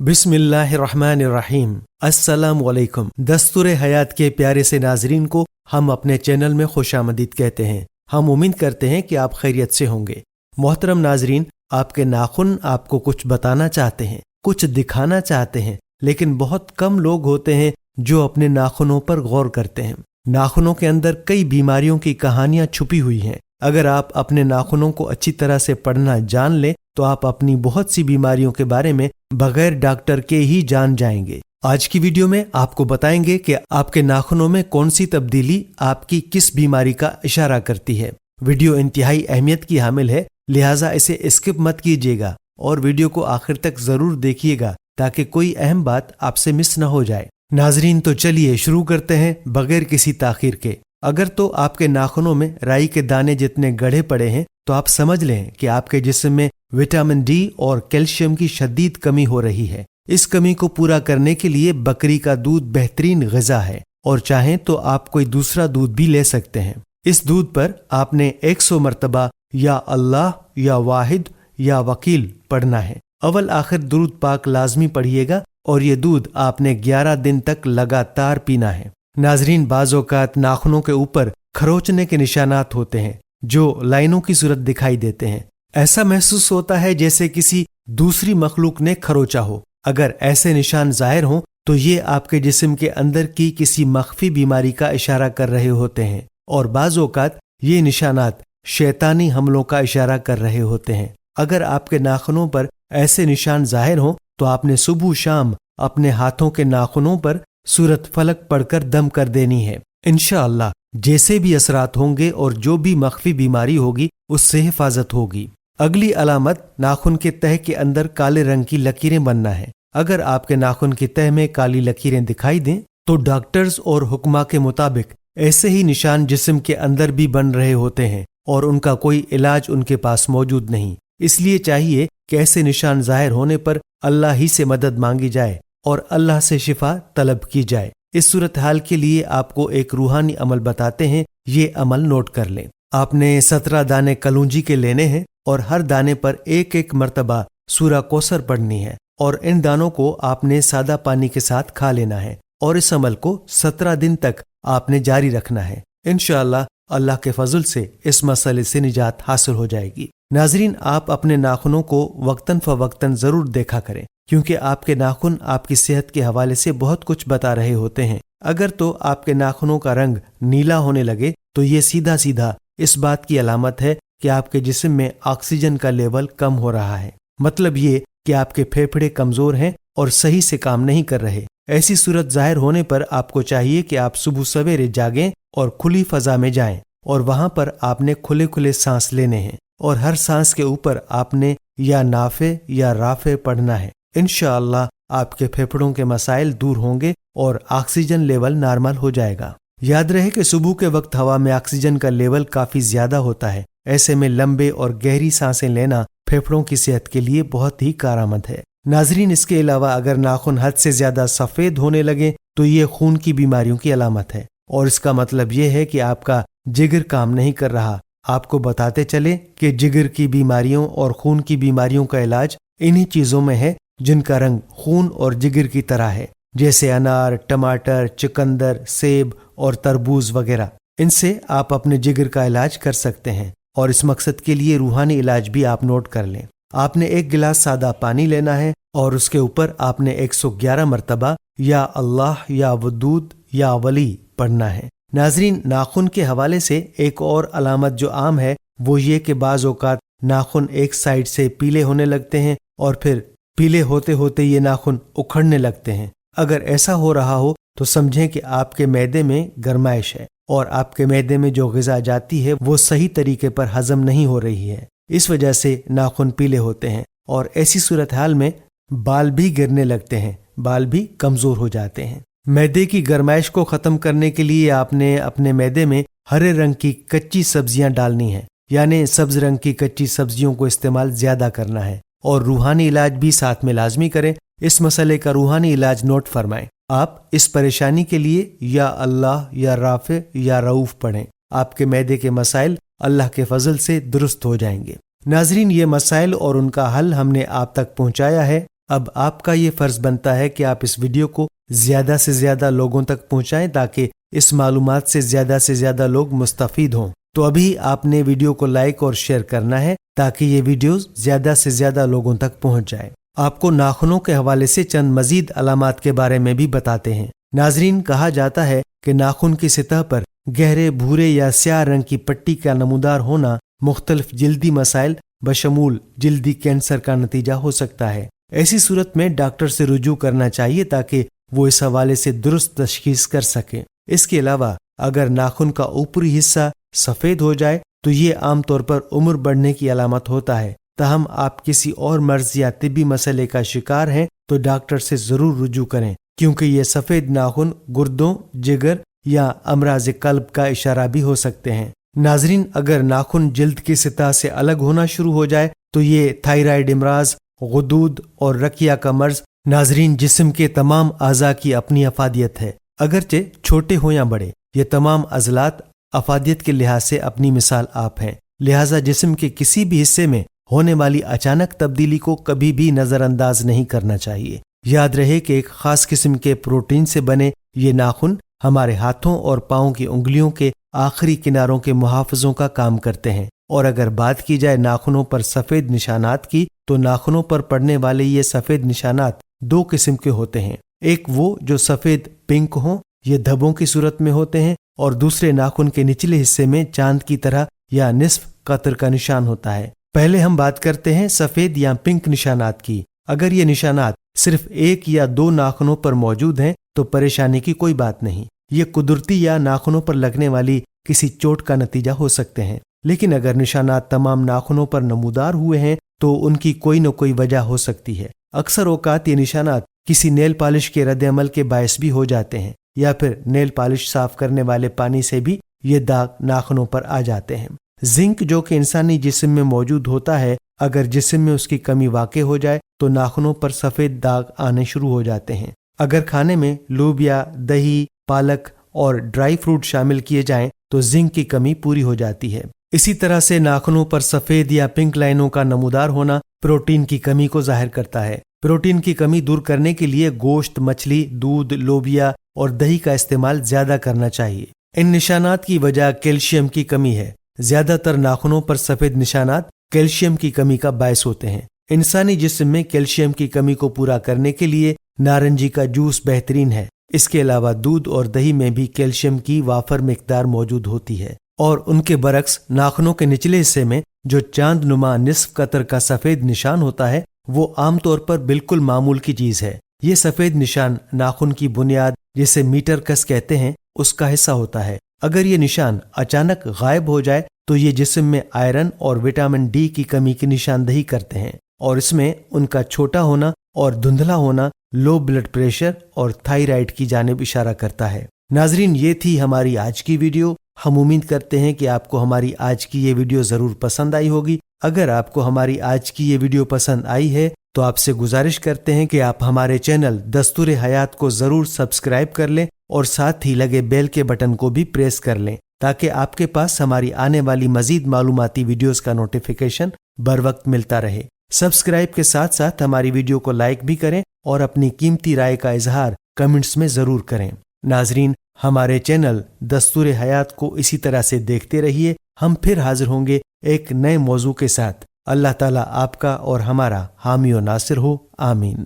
बिस्मिल्लाहिर्रहमानिर्रहीम। अस्सलाम वालेकुम। दस्तूर हयात के प्यारे से नाजरीन को हम अपने चैनल में खुशामदीद कहते हैं। हम उम्मीद करते हैं कि आप खैरियत से होंगे। मोहतरम नाजरीन, आपके नाखून आपको कुछ बताना चाहते हैं, कुछ दिखाना चाहते हैं, लेकिन बहुत कम लोग होते हैं जो अपने नाखूनों पर गौर करते हैं। नाखूनों के अंदर कई बीमारियों की कहानियां छुपी हुई हैं। अगर आप अपने नाखूनों को अच्छी तरह से पढ़ना जान लें तो आप अपनी बहुत सी बीमारियों के बारे में बगैर डॉक्टर के ही जान जाएंगे। आज की वीडियो में आपको बताएंगे कि आपके नाखूनों में कौन सी तब्दीली आपकी किस बीमारी का इशारा करती है। वीडियो इंतहाई अहमियत की हामिल है, लिहाजा इसे स्किप मत कीजिएगा और वीडियो को आखिर तक जरूर देखिएगा ताकि कोई अहम बात आपसे मिस न हो जाए। नाजरीन, तो चलिए शुरू करते हैं बगैर किसी ताखीर के। अगर तो आपके नाखूनों में राई के दाने जितने गढ़े पड़े हैं तो आप समझ लें कि आपके जिस्म में विटामिन डी और कैल्शियम की शदीद कमी हो रही है। इस कमी को पूरा करने के लिए बकरी का दूध बेहतरीन ग़िज़ा है और चाहें तो आप कोई दूसरा दूध भी ले सकते हैं। इस दूध पर आपने 100 मरतबा या अल्लाह या वाहिद या वकील पढ़ना है। अव्वल आखिर दुरूद पाक लाजमी पढ़िएगा और ये दूध आपने 11 दिन तक लगातार पीना है। नाजरीन, बाज़ औक़ात नाखूनों के ऊपर खरोचने के निशानात होते हैं जो लाइनों की सूरत दिखाई देते हैं। ऐसा महसूस होता है जैसे किसी दूसरी मखलूक ने खरोचा हो। अगर ऐसे निशान जाहिर हों तो ये आपके जिस्म के अंदर की किसी मख्फी बीमारी का इशारा कर रहे होते हैं और बाज़ औक़ात ये निशानात शैतानी हमलों का इशारा कर रहे होते हैं। अगर आपके नाखूनों पर ऐसे निशान जाहिर हों तो आपने सुबह शाम अपने हाथों के नाखूनों पर सूरत फलक पढ़कर दम कर देनी है। इंशाअल्लाह जैसे भी असरात होंगे और जो भी मख्फी बीमारी होगी उससे हिफाजत होगी। अगली अलामत नाखून के तह के अंदर काले रंग की लकीरें बनना है। अगर आपके नाखून की तह में काली लकीरें दिखाई दें तो डॉक्टर्स और हुक्मा के मुताबिक ऐसे ही निशान जिस्म के अंदर भी बन रहे होते हैं और उनका कोई इलाज उनके पास मौजूद नहीं। इसलिए चाहिए कि ऐसे निशान जाहिर होने पर अल्लाह ही से मदद मांगी जाए और अल्लाह से शिफा तलब की जाए। इस सूरत हाल के लिए आपको एक रूहानी अमल बताते हैं, ये अमल नोट कर लें। आपने 17 दाने कलूंजी के लेने हैं और हर दाने पर एक एक मरतबा सूरा कौसर पढ़नी है और इन दानों को आपने सादा पानी के साथ खा लेना है और इस अमल को 17 दिन तक आपने जारी रखना है। इंशाअल्लाह अल्लाह के फजल से इस मसले से निजात हासिल हो जाएगी। नाजरीन, आप अपने नाखूनों को वक्तन फवक्तन जरूर देखा करें क्योंकि आपके नाखून आपकी सेहत के हवाले से बहुत कुछ बता रहे होते हैं। अगर तो आपके नाखूनों का रंग नीला होने लगे तो ये सीधा सीधा इस बात की अलामत है कि आपके जिस्म में ऑक्सीजन का लेवल कम हो रहा है। मतलब ये कि आपके फेफड़े कमजोर हैं और सही से काम नहीं कर रहे। ऐसी सूरत जाहिर होने पर आपको चाहिए कि आप सुबह सवेरे जागें और खुली फजा में जाएं और वहां पर आपने खुले खुले सांस लेने हैं और हर सांस के ऊपर आपने या नाफे या राफे पढ़ना है। इंशाअल्लाह आपके फेफड़ों के मसाइल दूर होंगे और ऑक्सीजन लेवल नॉर्मल हो जाएगा। याद रहे कि सुबह के वक्त हवा में ऑक्सीजन का लेवल काफी ज्यादा होता है। ऐसे में लंबे और गहरी सांसें लेना फेफड़ों की सेहत के लिए बहुत ही कारआमद है। नाजरीन, इसके अलावा अगर नाखून हद से ज्यादा सफेद होने लगे तो ये खून की बीमारियों की अलामत है और इसका मतलब ये है कि आपका जिगर काम नहीं कर रहा। आपको बताते चले कि जिगर की बीमारियों और खून की बीमारियों का इलाज इन्हीं चीजों में है जिनका रंग खून और जिगर की तरह है, जैसे अनार, टमाटर, चुकंदर, सेब और तरबूज वगैरह। इनसे आप अपने जिगर का इलाज कर सकते हैं और इस मकसद के लिए रूहानी इलाज भी आप नोट कर लें। आपने 1 गिलास सादा पानी लेना है और उसके ऊपर आपने 111 मरतबा या अल्लाह या वदूद या वली पढ़ना है। नाजरीन, नाखून के हवाले से एक और अलामत जो आम है वो ये कि बाज़ औक़ात नाखून एक साइड से पीले होने लगते हैं और फिर पीले होते होते ये नाखून उखड़ने लगते हैं। अगर ऐसा हो रहा हो तो समझें कि आपके मैदे में गर्माइश है और आपके मैदे में जो ग़िज़ा जाती है वो सही तरीके पर हजम नहीं हो रही है। इस वजह से नाखून पीले होते हैं और ऐसी सूरत हाल में बाल भी गिरने लगते हैं, बाल भी कमज़ोर हो जाते हैं। मैदे की गर्माइश को ख़त्म करने के लिए आपने अपने मैदे में हरे रंग की कच्ची सब्जियां डालनी है, यानी सब्ज रंग की कच्ची सब्जियों को इस्तेमाल ज़्यादा करना है और रूहानी इलाज भी साथ में लाजमी करें। इस मसले का रूहानी इलाज नोट फरमाएं। आप इस परेशानी के लिए या अल्लाह या राफे या रऊफ पढ़ें। आपके मैदे के मसाइल अल्लाह के फजल से दुरुस्त हो जाएंगे। नाजरीन, ये मसाइल और उनका हल हमने आप तक पहुंचाया है اب آپ کا یہ فرض بنتا ہے کہ آپ اس ویڈیو کو زیادہ سے زیادہ لوگوں تک پہنچائیں تاکہ اس معلومات سے زیادہ لوگ مستفید ہوں۔ تو ابھی آپ نے ویڈیو کو لائک اور شیئر کرنا ہے تاکہ یہ ویڈیوز زیادہ سے زیادہ لوگوں تک پہنچ جائے۔ آپ کو ناخنوں کے حوالے سے چند مزید علامات کے بارے میں بھی بتاتے ہیں۔ ناظرین، کہا جاتا ہے کہ ناخن کی سطح پر گہرے بھورے یا سیاہ رنگ کی پٹی کا نمودار ہونا مختلف جلدی مسائل بشمول جلدی کینسر کا نتیجہ ہو سکتا ہے۔ ایسی صورت میں ڈاکٹر سے رجوع کرنا چاہیے تاکہ وہ اس حوالے سے درست تشخیص کر سکیں۔ اس کے علاوہ اگر ناخن کا اوپری حصہ سفید ہو جائے تو یہ عام طور پر عمر بڑھنے کی علامت ہوتا ہے۔ تاہم آپ کسی اور مرض یا طبی مسئلے کا شکار ہیں تو ڈاکٹر سے ضرور رجوع کریں، کیونکہ یہ سفید ناخن گردوں، جگر یا امراض قلب کا اشارہ بھی ہو سکتے ہیں۔ ناظرین، اگر ناخن جلد کی سطح سے الگ ہونا شروع ہو جائے تو یہ تھائرائیڈ امراض، غدود اور رکیہ کا مرض۔ ناظرین، جسم کے تمام اعضاء کی اپنی افادیت ہے، اگرچہ چھوٹے ہوں یا بڑے۔ یہ تمام عضلات افادیت کے لحاظ سے اپنی مثال آپ ہیں، لہٰذا جسم کے کسی بھی حصے میں ہونے والی اچانک تبدیلی کو کبھی بھی نظر انداز نہیں کرنا چاہیے۔ یاد رہے کہ ایک خاص قسم کے پروٹین سے بنے یہ ناخن ہمارے ہاتھوں اور پاؤں کی انگلیوں کے آخری کناروں کے محافظوں کا کام کرتے ہیں۔ اور اگر بات کی جائے ناخنوں پر سفید نشانات کی تو ناخنوں پر پڑنے والے یہ سفید نشانات دو قسم کے ہوتے ہیں۔ ایک وہ جو سفید پنک ہوں، یہ دھبوں کی صورت میں ہوتے ہیں، اور دوسرے ناخن کے نچلے حصے میں چاند کی طرح یا نصف قطر کا نشان ہوتا ہے۔ پہلے ہم بات کرتے ہیں سفید یا پنک نشانات کی۔ اگر یہ نشانات صرف ایک یا دو ناخنوں پر موجود ہیں تو پریشانی کی کوئی بات نہیں، یہ قدرتی یا ناخنوں پر لگنے والی کسی چوٹ کا نتیجہ ہو سکتے ہیں۔ لیکن اگر نشانات تمام ناخنوں پر نمودار ہوئے ہیں تو ان کی کوئی نہ کوئی وجہ ہو سکتی ہے۔ اکثر اوقات یہ نشانات کسی نیل پالش کے رد عمل کے باعث بھی ہو جاتے ہیں، یا پھر نیل پالش صاف کرنے والے پانی سے بھی یہ داغ ناخنوں پر آ جاتے ہیں۔ زنک جو کہ انسانی جسم میں موجود ہوتا ہے، اگر جسم میں اس کی کمی واقع ہو جائے تو ناخنوں پر سفید داغ آنے شروع ہو جاتے ہیں۔ اگر کھانے میں لوبیا، دہی، پالک اور ڈرائی فروٹ شامل کیے جائیں تو زنک کی کمی پوری ہو جاتی ہے۔ اسی طرح سے ناخنوں پر سفید یا پنک لائنوں کا نمودار ہونا پروٹین کی کمی کو ظاہر کرتا ہے۔ پروٹین کی کمی دور کرنے کے لیے گوشت، مچھلی، دودھ، لوبیا اور دہی کا استعمال زیادہ کرنا چاہیے۔ ان نشانات کی وجہ کیلشیم کی کمی ہے۔ زیادہ تر ناخنوں پر سفید نشانات کیلشیم کی کمی کا باعث ہوتے ہیں۔ انسانی جسم میں کیلشیم کی کمی کو پورا کرنے کے لیے نارنجی کا جوس بہترین ہے۔ اس کے علاوہ دودھ اور دہی میں بھی کیلشیم کی وافر مقدار موجود ہوتی ہے، اور ان کے برعکس ناخنوں کے نچلے حصے میں جو چاند نما نصف قطر کا سفید نشان ہوتا ہے وہ عام طور پر بالکل معمول کی چیز ہے۔ یہ سفید نشان ناخن کی بنیاد، جسے میٹر کس کہتے ہیں، اس کا حصہ ہوتا ہے۔ اگر یہ نشان اچانک غائب ہو جائے تو یہ جسم میں آئرن اور وٹامن ڈی کی کمی کی نشاندہی کرتے ہیں، اور اس میں ان کا چھوٹا ہونا اور دھندلا ہونا لو بلڈ پریشر اور تھائرائیڈ کی جانب اشارہ کرتا ہے۔ ناظرین، یہ تھی ہماری آج کی ویڈیو۔ ہم امید کرتے ہیں کہ آپ کو ہماری آج کی یہ ویڈیو ضرور پسند آئی ہوگی۔ اگر آپ کو ہماری آج کی یہ ویڈیو پسند آئی ہے تو آپ سے گزارش کرتے ہیں کہ آپ ہمارے چینل دستور حیات کو ضرور سبسکرائب کر لیں اور ساتھ ہی لگے بیل کے بٹن کو بھی پریس کر لیں تاکہ آپ کے پاس ہماری آنے والی مزید معلوماتی ویڈیوز کا نوٹیفیکیشن بر وقت ملتا رہے۔ سبسکرائب کے ساتھ ساتھ ہماری ویڈیو کو لائک بھی کریں اور اپنی قیمتی رائے کا اظہار کمنٹس میں ضرور کریں۔ ناظرین، ہمارے چینل دستور حیات کو اسی طرح سے دیکھتے رہیے۔ ہم پھر حاضر ہوں گے ایک نئے موضوع کے ساتھ۔ اللہ تعالیٰ آپ کا اور ہمارا حامی و ناصر ہو، آمین۔